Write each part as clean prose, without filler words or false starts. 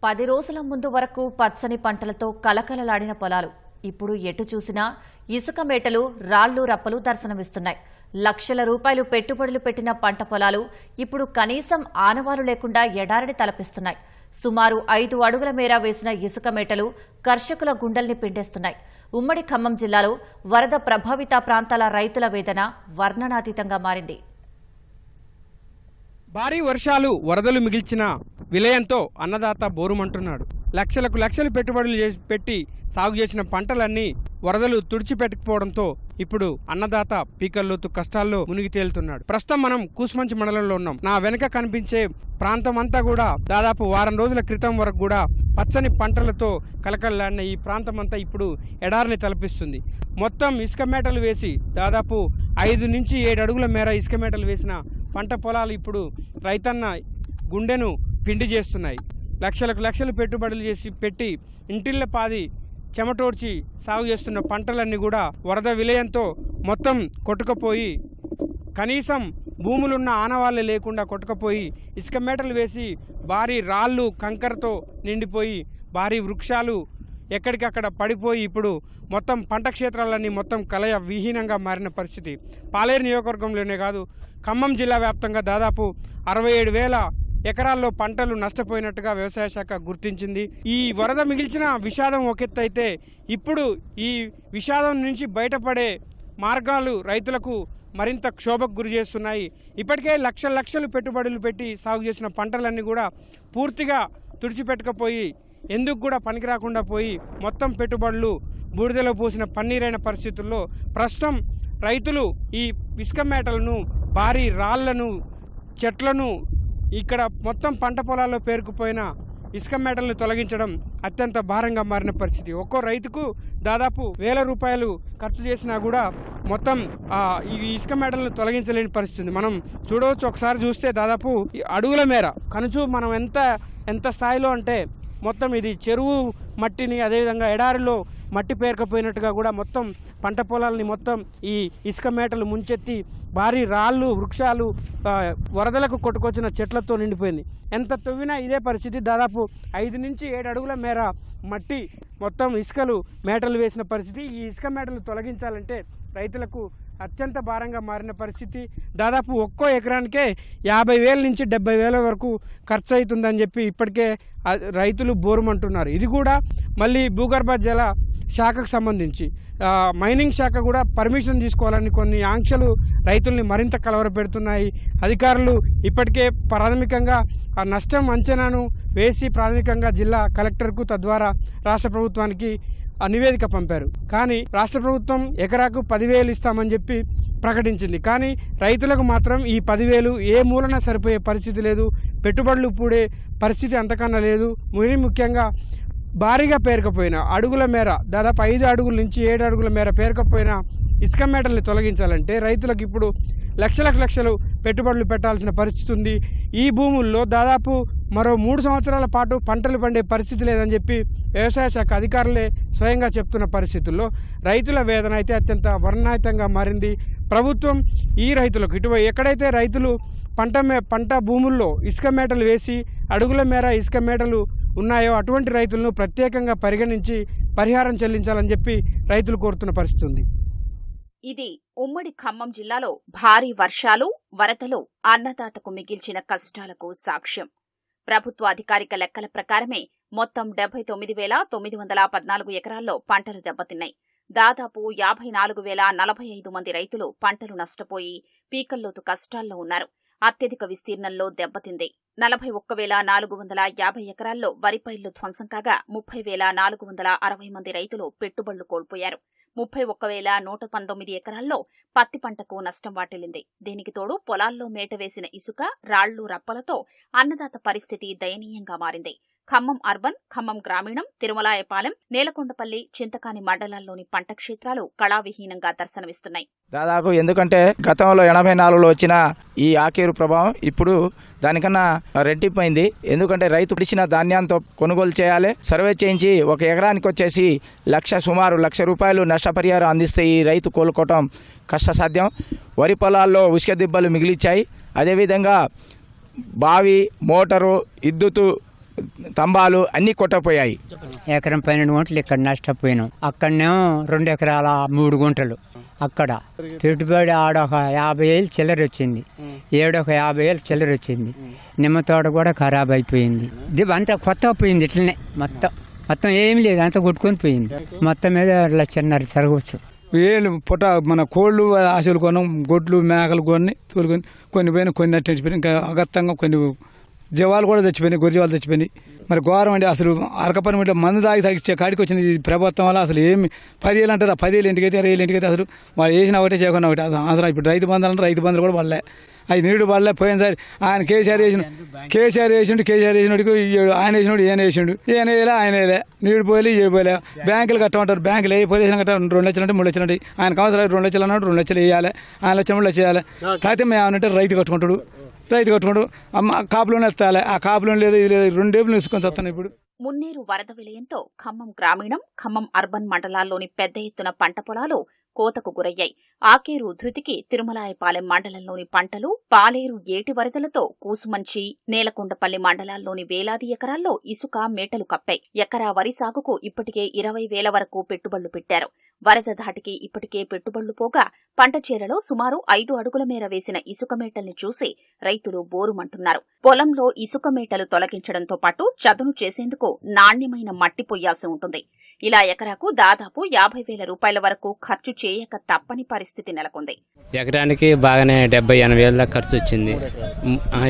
10 రోజుల ముందు వరకు పచ్చని పంటలతో కలకలలాడిన పొలాలు ఇప్పుడు ఎటు చూసినా ఇసుక మేటలు, రాళ్లు రప్పలు దర్శనమిస్తున్నాయి. లక్షల రూపాయలు పెట్టుబడులు పెట్టిన పంట పొలాలు ఇప్పుడు కనీసం ఆనవాలు లేకుండా ఎడారిని తలపిస్తున్నాయి. సుమారు 5 అడుగుల మేర వేసిన ఇసుక మేటలు కర్షకుల గుండెల్ని పిండేస్తున్నాయి. ఉమ్మడి ఖమ్మం జిల్లాలో వరద ప్రభావిత ప్రాంతాల రైతుల వేదన వర్ణనాతీతంగా మారింది. భారీ వర్షాలు, వరదలు మిగిల్చిన విలయంతో అన్నదాత బోరుమంటున్నాడు. లక్షలు పెట్టుబడులు పెట్టి సాగు చేసిన పంటలన్నీ వరదలు తుడిచిపెట్టకపోవడంతో ఇప్పుడు అన్నదాత పీకల్లోతు కష్టాల్లో మునిగి తేలుతున్నాడు. ప్రస్తుతం మనం కూసుమంచి మండలంలో ఉన్నాం. నా వెనక కనిపించే ప్రాంతం అంతా కూడా దాదాపు వారం రోజుల క్రితం వరకు కూడా పచ్చని పంటలతో కలకలలాడిన ఈ ప్రాంతం అంతా ఇప్పుడు ఎడారిని తలపిస్తుంది. మొత్తం ఇసుక మేటలు వేసి దాదాపు 5 నుంచి 7 అడుగుల మేర ఇసుక మేటలు వేసిన పంట పొలాలు ఇప్పుడు రైతన్న గుండెను పిండి చేస్తున్నాయి. లక్షలు పెట్టుబడులు పెట్టి ఇంటిళ్ళ పాది చెమటోడ్చి సాగు చేస్తున్న పంటలన్నీ కూడా వరద విలయంతో మొత్తం కొట్టుకుపోయి కనీసం భూములున్న ఆనవాళ్ళు లేకుండా కొట్టుకుపోయి ఇసుక మేటలు వేసి భారీ రాళ్ళు కంకరతో నిండిపోయి భారీ వృక్షాలు ఎక్కడికక్కడ పడిపోయి ఇప్పుడు మొత్తం పంట క్షేత్రాలన్నీ మొత్తం కలయ విహీనంగా మారిన పరిస్థితి. పాలేరు నియోజకవర్గంలోనే కాదు, ఖమ్మం జిల్లా వ్యాప్తంగా దాదాపు 67,000 ఎకరాల్లో పంటలు నష్టపోయినట్టుగా వ్యవసాయ శాఖ గుర్తించింది. ఈ వరద మిగిల్చిన విషాదం ఒకెత్తు అయితే ఇప్పుడు ఈ విషాదం నుంచి బయటపడే మార్గాలు రైతులకు మరింత క్షోభకు గురి చేస్తున్నాయి. ఇప్పటికే లక్షలు పెట్టుబడులు పెట్టి సాగు చేసిన పంటలన్నీ కూడా పూర్తిగా తుడిచిపెట్టకపోయి ఎందుకు కూడా పనికి రాకుండా పోయి మొత్తం పెట్టుబడులు బూడిదలో పోసిన పన్నీరైన పరిస్థితుల్లో ప్రస్తుతం రైతులు ఈ ఇసుక మేటలను, భారీ రాళ్లను, చెట్లను, ఇక్కడ మొత్తం పంట పొలాల్లో పేరుకుపోయిన ఇసుక మేటలను తొలగించడం అత్యంత భారంగా మారిన పరిస్థితి. ఒక్కో రైతుకు దాదాపు 1,000 రూపాయలు ఖర్చు చేసినా కూడా మొత్తం ఈ ఇసుక మేటలను తొలగించలేని పరిస్థితి మనం చూడవచ్చు. ఒకసారి చూస్తే దాదాపు అడుగుల మేర కనుచు మనం ఎంత స్థాయిలో అంటే మొత్తం ఇది చెరువు మట్టిని, అదేవిధంగా ఎడారిలో మట్టి పేరుకపోయినట్టుగా కూడా మొత్తం పంట పొలాలని మొత్తం ఈ ఇసుక మేటలు ముంచెత్తి భారీ రాళ్ళు, వృక్షాలు, వరదలకు కొట్టుకొచ్చిన చెట్లతో నిండిపోయింది. ఎంత తవ్వినా ఇదే పరిస్థితి. దాదాపు 5 నుంచి 7 అడుగుల మేర మట్టి మొత్తం ఇసుకలు మేటలు వేసిన పరిస్థితి. ఈ ఇసుక మేటలు తొలగించాలంటే రైతులకు అత్యంత భారంగా మారిన పరిస్థితి. దాదాపు ఒక్కో ఎకరానికే 50,000 నుంచి 70,000 వరకు ఖర్చు అవుతుందని చెప్పి ఇప్పటికే రైతులు బోరుమంటున్నారు. ఇది కూడా మళ్ళీ భూగర్భ జల శాఖకు సంబంధించి మైనింగ్ శాఖ కూడా పర్మిషన్ తీసుకోవాలని కొన్ని ఆంక్షలు రైతుల్ని మరింత కలవరపెడుతున్నాయి. అధికారులు ఇప్పటికే ప్రాథమికంగా ఆ నష్టం అంచనాను వేసి ప్రాథమికంగా జిల్లా కలెక్టర్కు, తద్వారా రాష్ట్ర ప్రభుత్వానికి నివేదిక పంపారు. కానీ రాష్ట్ర ప్రభుత్వం ఎకరాకు 10,000 ఇస్తామని చెప్పి ప్రకటించింది. కానీ రైతులకు మాత్రం ఈ 10,000 ఏ మూలన సరిపోయే పరిస్థితి లేదు. పెట్టుబడులు పూడే పరిస్థితి అంతకన్నా లేదు. మరీ ముఖ్యంగా భారీగా పేరుకపోయిన అడుగుల మేర దాదాపు 5 అడుగుల నుంచి 7 అడుగుల మేర పేరుకపోయిన ఇసుక మేటల్ని తొలగించాలంటే రైతులకు ఇప్పుడు లక్షలు పెట్టుబడులు పెట్టాల్సిన పరిస్థితి ఉంది. ఈ భూముల్లో దాదాపు మరో 3 సంవత్సరాల పాటు పంటలు పండే పరిస్థితి లేదని చెప్పి వ్యవసాయ శాఖ అధికారులే స్వయంగా చెప్తున్న పరిస్థితుల్లో రైతుల వేదన అయితే అత్యంత వర్ణనాతీతంగా మారింది. ప్రభుత్వం ఈ రైతులకు ఎక్కడైతే రైతులు పంట భూముల్లో ఇసుక మేటలు వేసి అడుగుల మేర ఇసుక మేటలు ఉన్నాయో అటువంటి రైతులను ప్రత్యేకంగా పరిగణించి పరిహారం చెల్లించాలని చెప్పి రైతులు కోరుతున్న పరిస్థితి ఉంది. ఇది ఉమ్మడి ఖమ్మం జిల్లాలో భారీ వర్షాలు, వరదలు అన్నదాతకు మిగిల్చిన కష్టాలకు సాక్ష్యం. ప్రభుత్వ అధికారిక లెక్కల ప్రకారమే మొత్తం 79,914 ఎకరాల్లో పంటలు దెబ్బతిన్నాయి. దాదాపు 54,045 మంది రైతులు పంటలు నష్టపోయి పీకల్లోతు కష్టాల్లో ఉన్నారు. అత్యధిక విస్తీర్ణంలో దెబ్బతింది. 41,450 ఎకరాల్లో వరి పైర్లు ధ్వంసం కాగా 30,460 మంది రైతులు పెట్టుబడులు కోల్పోయారు. 31,119 ఎకరాల్లో పత్తి పంటకు నష్టం వాటిల్లింది. దీనికి తోడు పొలాల్లో మేట వేసిన ఇసుక, రాళ్లు రప్పలతో అన్నదాత పరిస్థితి దయనీయంగా మారింది. ఖమ్మం అర్బన్, ఖమ్మం గ్రామీణం, తిరుమలాయపాలెం, నేలకొండపల్లి, చింతకాని మండలాల్లోని పంట క్షేత్రాలు కళావిహీనంగా దర్శనమిస్తున్నాయి. దాదాపు ఎందుకంటే గతంలో 84లో వచ్చిన ఈ ఆకేరు ప్రభావం ఇప్పుడు దానికన్నా రెట్టిపోయింది. ఎందుకంటే రైతు పిడిచిన ధాన్యంతో కొనుగోలు చేయాలి. సర్వే చేయించి ఒక ఎకరానికి వచ్చేసి సుమారు 1,00,000 రూపాయలు నష్టపరిహారం అందిస్తే ఈ రైతు కోలుకోవటం కష్టసాధ్యం. వరి పొలాల్లో ఉసుక దిబ్బలు మిగిలిచ్చాయి. అదేవిధంగా బావి, మోటారు, విద్యుత్ స్తంభాలు అన్నీ కొట్టపోయాయి. ఎకరం 12 గుంటలు ఇక్కడ నష్టపోయినాం. అక్కడనేమో 2 ఎకరాల 3 గుంటలు. అక్కడ పెట్టుబడి ఆడొక 50,000 చిల్లర వచ్చింది, ఏడొక 50,000 చిల్లర వచ్చింది. నిమ్మ తోట కూడా ఖరాబ్ అయిపోయింది. ఇది అంతా కొత్తగా పోయింది. ఇట్లనే మొత్తం ఏమి లేదు, అంతా కొట్టుకొని పోయింది. మొత్తం మీద 1,500,000 జరగవచ్చు. ఏళ్ళు పుట్ట మన కోళ్ళు ఆశలు కొనం, గొడ్లు మేకలు తోలుకొని కొన్ని పోయినాయి, కొన్ని అట్టు చచ్చిపోయినాయి. ఇంకా అగత్తంగా కొన్ని జీవాలు కూడా చచ్చిపోయినాయి, గొర్రె జీవాలు చచ్చిపోయినాయి. మరి ఘోరం అండి. అసలు అరకపని అంటే మందు తాగిచ్చే కాడికి వచ్చింది ఈ ప్రభుత్వం వల్ల. అసలు ఏమి 10,000 అంటారు, 10,000 ఇంటికైతే 20,000 ఇంటికైతే అసలు వాళ్ళు వేసిన ఒకటే చేయకుండా ఒకటి అవసరం. ఇప్పుడు రైతు బంధువులు అంటే రైతు బంధువులు కూడా పడలే, అది నీడు పడలే. పోయినసారి ఆయన కేసీఆర్ వేసిండు ఆయన వేసినాడు, ఈయన వేసిండు, ఈయన వేయలే, ఆయన వేయలే. నీడు పోయలే, ఈడు పోయలే. బ్యాంకులు కట్టమంటారు, బ్యాంకులు ఏ పొజిషన్ కట్ట 2 లక్షలు అంటే 3 లక్షలు అంటే ఆయనకు అవసరం 2 లక్షలు అన్నాడు, 2 లక్షలు వేయాలి, ఆయన లక్షలు 3 లక్షలు వేయాలి. కాకపోతే మేము ఏమనంటే రైతు కట్టుకుంటాడు అమ్మ కాపులోనే ఎత్తాలి. ఆ కాపులోనే లేదు, ఇది లేదు, 2 డేపులు వేసుకొని వస్తాను. ఇప్పుడు మున్నేరు వరద విలయంతో ఖమ్మం గ్రామీణం, ఖమ్మం అర్బన్ మండలాల్లోని పెద్ద ఎత్తున పంట పొలాలు కోతకు గురయ్యాయి. ఆకేరు ఉధృతికి తిరుమలాయపాలెం మండలంలోని పంటలు, పాలేరు ఏటి వరదలతో కూసుమంచి, నేలకొండపల్లి మండలాల్లోని వేలాది ఎకరాల్లో ఇసుక మేటలు కప్పాయి. ఎకరా వరి సాగుకు ఇప్పటికే 20,000 వరకు పెట్టుబడులు పెట్టారు. వరద ధాటికి ఇప్పటికే పెట్టుబడులు పోగా పంట చేలలో సుమారు 5 అడుగుల మేర వేసిన ఇసుక మేటల్ని చూసి రైతులు బోరుమంటున్నారు. పొలంలో ఇసుక మేటలు తొలగించడంతో పాటు చదును చేసేందుకు నాణ్యమైన మట్టి పొయ్యాల్సి ఉంటుంది. ఇలా ఎకరాకు దాదాపు 50,000 రూపాయల వరకు ఖర్చు చేయక తప్పని పరిస్థితి నెలకొంది. ఎకరానికి బాగానే 70-80 వేల దాకా ఖర్చు వచ్చింది.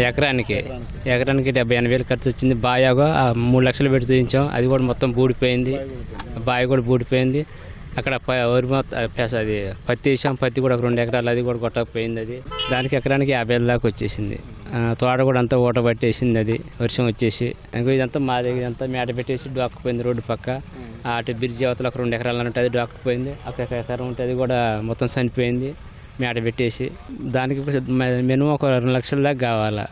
ఎకరానికి 70-80 ఖర్చు వచ్చింది. బాగా 3 లక్షలు పెట్టి చూపించాం, అది కూడా మొత్తం బూడిపోయింది. బావి కూడా బూడిపోయింది. అక్కడ వరి మొత్తం అది పత్తి వేసాం, పత్తి కూడా 2 ఎకరాలు, అది కూడా కొట్టకపోయింది. అది దానికి ఎకరానికి 50,000 దాకా వచ్చేసింది. తోట కూడా అంతా ఊట పట్టేసింది, అది వర్షం వచ్చేసి. ఇదంతా మాది, ఇదంతా మేట పెట్టేసి డొక్కపోయింది. రోడ్డు పక్క అటు బ్రిడ్జి అవతల 2 ఎకరాలు అంటే అది డొక్కపోయింది. అక్కడ ఎకరం ఉంటే అది కూడా మొత్తం చనిపోయింది మేట పెట్టేసి. దానికి మినిమం ఒక 2 లక్షల దాకా కావాలా.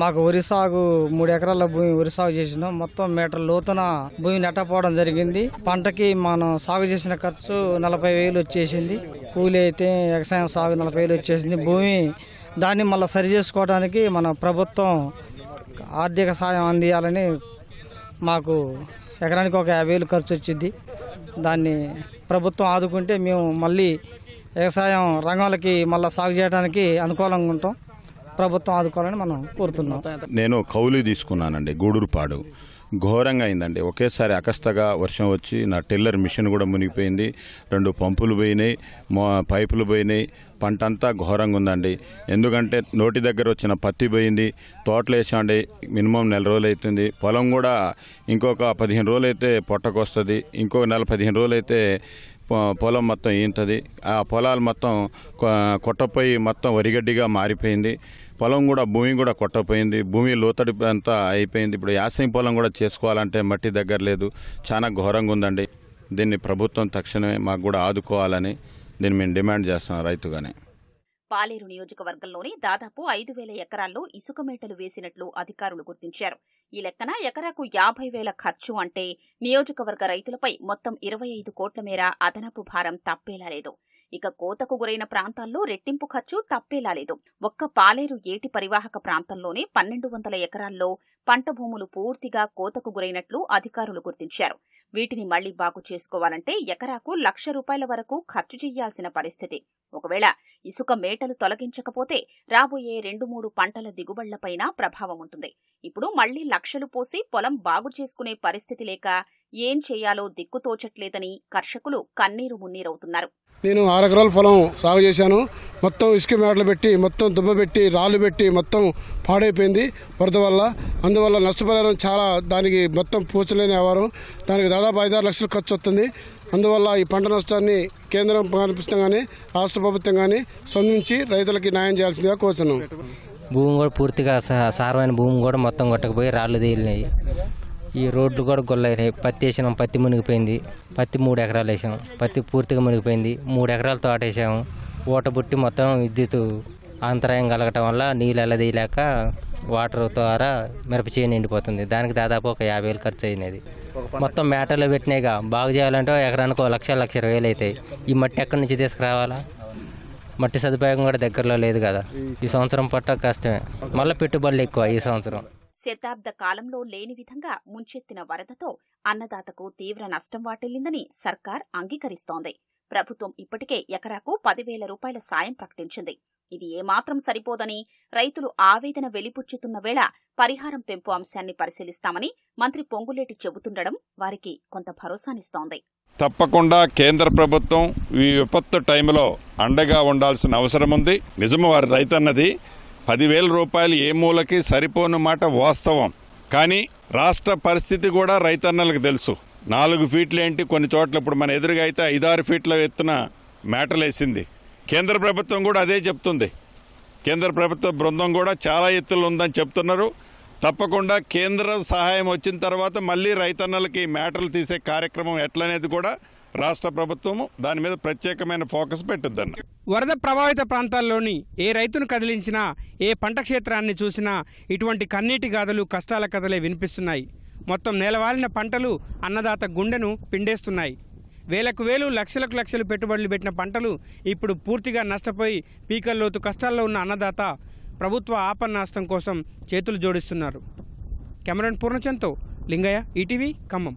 మాకు వరి సాగు 3 ఎకరాల భూమి వరి సాగు చేసినాం. మొత్తం మీటర్ లోతున భూమి నెట్టపోవడం జరిగింది. పంటకి మనం సాగు చేసిన ఖర్చు 40,000 వచ్చేసింది. కూలి అయితే వ్యవసాయం సాగు 40,000 వచ్చేసింది. భూమి దాన్ని మళ్ళీ సరి చేసుకోవడానికి మన ప్రభుత్వం ఆర్థిక సాయం అందియాలని మాకు ఎకరానికి ఒక 50,000 ఖర్చు వచ్చింది. దాన్ని ప్రభుత్వం ఆదుకుంటే మేము మళ్ళీ వ్యవసాయం రంగాలకి మళ్ళీ సాగు చేయడానికి అనుకూలంగా ఉంటాం. ప్రభుత్వం ఆదుకోవాలని మనం కోరుతున్నాం. నేను కౌలు తీసుకున్నానండి, గూడూరుపాడు. ఘోరంగా అయిందండి. ఒకేసారి అకస్తగా వర్షం వచ్చి నా టిల్లర్ మిషన్ కూడా మునిగిపోయింది. 2 పంపులు పోయినాయి, పైపులు పోయినాయి. పంట అంతా ఘోరంగా ఉందండి. ఎందుకంటే నోటి దగ్గర వచ్చిన పత్తి పోయింది, తోటలు వేసాండి. మినిమం 1 నెల రోజులు అవుతుంది. పొలం కూడా ఇంకొక 15 రోజులు అయితే పొట్టకొస్తుంది. ఇంకో 15 రోజులు అయితే పొలం మొత్తం ఈంతది. ఆ పొలాలు మొత్తం కొట్టపోయి మొత్తం వరిగడ్డిగా మారిపోయింది. పొలం కూడా భూమి కూడా కొట్టపోయింది. భూమి లోతడి అంతా అయిపోయింది. ఇప్పుడు యాసంగి పొలం కూడా చేసుకోవాలంటే మట్టి దగ్గర లేదు. చాలా ఘోరంగా ఉందండి. దీన్ని ప్రభుత్వం తక్షణమే మాకు కూడా ఆదుకోవాలని దీన్ని మేము డిమాండ్ చేస్తున్నాం రైతుగానే. పాలేరు నియోజకవర్గంలోని దాదాపు 5,000 ఎకరాల్లో ఇసుక మేటలు వేసినట్లు అధికారులు గుర్తించారు. ఈ లెక్కన ఎకరాకు 50,000 ఖర్చు అంటే నియోజకవర్గ రైతులపై మొత్తం 25 కోట్ల మేర అదనపు భారం తప్పేలా లేదు. ఇక కోతకు గురైన ప్రాంతాల్లో రెట్టింపు ఖర్చు తప్పేలా లేదు. ఒక్క పాలేరు ఏటి పరివాహక ప్రాంతంలోనే 1,200 ఎకరాల్లో పంట భూములు పూర్తిగా కోతకు గురైనట్లు అధికారులు గుర్తించారు. వీటిని మళ్లీ బాగు చేసుకోవాలంటే ఎకరాకు 1,00,000 రూపాయల వరకు ఖర్చు చేయాల్సిన పరిస్థితి. ఒకవేళ ఇసుక మేటలు తొలగించకపోతే రాబోయే 2-3 పంటల దిగుబడులపైన ప్రభావం ఉంటుంది. ఇప్పుడు మళ్లీ లక్షలు పోసి పొలం బాగు చేసుకునే పరిస్థితి లేక ఏం చేయాలో దిక్కుతోచట్లేదని కర్షకులు కన్నీరు మున్నీరవుతున్నారు. నేను 6 ఎకరాల పొలం సాగు చేశాను. మొత్తం ఇసుక మేటలు పెట్టి, మొత్తం దుబ్బ పెట్టి, రాళ్ళు పెట్టి మొత్తం పాడైపోయింది వరద వల్ల. అందువల్ల నష్టపరిహారం చాలా, దానికి మొత్తం పూచలేని వ్యవహారం. దానికి దాదాపు 5-6 లక్షలు ఖర్చు వస్తుంది. అందువల్ల ఈ పంట నష్టాన్ని కేంద్రం కనిపిస్తాం కానీ రాష్ట్ర ప్రభుత్వం కానీ స్పందించి రైతులకి న్యాయం చేయాల్సిందిగా కోరుతున్నాం. భూమి కూడా పూర్తిగా సారమైన భూమి కూడా మొత్తం కొట్టకపోయి రాళ్ళు తేలినాయి. ఈ రోడ్లు కూడా గొల్లైనాయి. పత్తి వేసినాం, పత్తి మునిగిపోయింది. పత్తి 3 ఎకరాలు వేసాము, పత్తి పూర్తిగా మునిగిపోయింది. 3 ఎకరాలు తోట వేసాము. ఊట బుట్టి మొత్తం విద్యుత్ అంతరాయం కలగటం వల్ల నీళ్ళు ఎల్లదీయలేక వాటర్ ద్వారా మిరప చేను నిండిపోతుంది. దానికి దాదాపు ఒక 50,000 ఖర్చు అయినది. మొత్తం మేటర్లో పెట్టినాయిగా బాగు చేయాలంటే ఎకరానికి 1,20,000 అవుతాయి. ఈ మట్టి ఎక్కడి నుంచి తీసుకురావాలా? మట్టి సదుపాయం కూడా దగ్గరలో లేదు కదా. ఈ సంవత్సరం పట్ట కష్టమే. మళ్ళీ పెట్టుబడులు ఎక్కువ ఈ సంవత్సరం. శతాబ్ద కాలంలో లేని విధంగా ముంచెత్తిన వరదతో అన్నదాతకు తీవ్ర నష్టం వాటిల్లిందని సర్కార్ అంగీకరిస్తోంది. ప్రభుత్వం ఇప్పటికే ఎకరాకు 10,000 రూపాయల సాయం ప్రకటించింది. ఇది ఏమాత్రం సరిపోదని రైతులు ఆవేదన వెలిపుచ్చుతున్న వేళ పరిహారం పెంపు అంశాన్ని పరిశీలిస్తామని మంత్రి పొంగులేటి చెబుతుండడం వారికి కొంత భరోసానిస్తోంది. తప్పకుండా కేంద్ర ప్రభుత్వం ఈ విపత్తు టైంలో అండగా ఉండాల్సిన అవసరం ఉంది. నిజము, వారి రైతన్నది 10,000 రూపాయలు ఏ మూలకి సరిపోను మాట వాస్తవం. కానీ రాష్ట్ర పరిస్థితి కూడా రైతన్నలకు తెలుసు. 4 ఫీట్లు ఏంటి, కొన్ని చోట్ల ఇప్పుడు మన ఎదురుగా అయితే 5-6 ఫీట్ల ఎత్తున మేటలేసింది. కేంద్ర ప్రభుత్వం కూడా అదే చెప్తుంది. కేంద్ర ప్రభుత్వ బృందం కూడా చాలా ఎత్తులు ఉందని చెప్తున్నారు. తప్పకుండా కేంద్ర సహాయం వచ్చిన తర్వాత మళ్ళీ రైతన్నలకి మేటలు తీసే కార్యక్రమం ఎట్లనేది కూడా రాష్ట్ర ప్రభుత్వము దాని మీద ప్రత్యేకమైన ఫోకస్ పెట్టుద్దన్న. వరద ప్రభావిత ప్రాంతాల్లోని ఏ రైతును కదిలించినా, ఏ పంట క్షేత్రాన్ని చూసినా ఇటువంటి కన్నీటి గాథలు, కష్టాల కథలే వినిపిస్తున్నాయి. మొత్తం నేలవాలిన పంటలు అన్నదాత గుండెను పిండేస్తున్నాయి. వేలకు వేలు, లక్షలకు లక్షలు పెట్టుబడులు పెట్టిన పంటలు ఇప్పుడు పూర్తిగా నష్టపోయి పీకల్లోతు కష్టాల్లో ఉన్న అన్నదాత ప్రభుత్వ ఆపన్నాస్తం కోసం చేతులు జోడిస్తున్నారు. కెమెరాన్ పూర్ణచంద్తో లింగయ్య, ఈటీవీ, ఖమ్మం.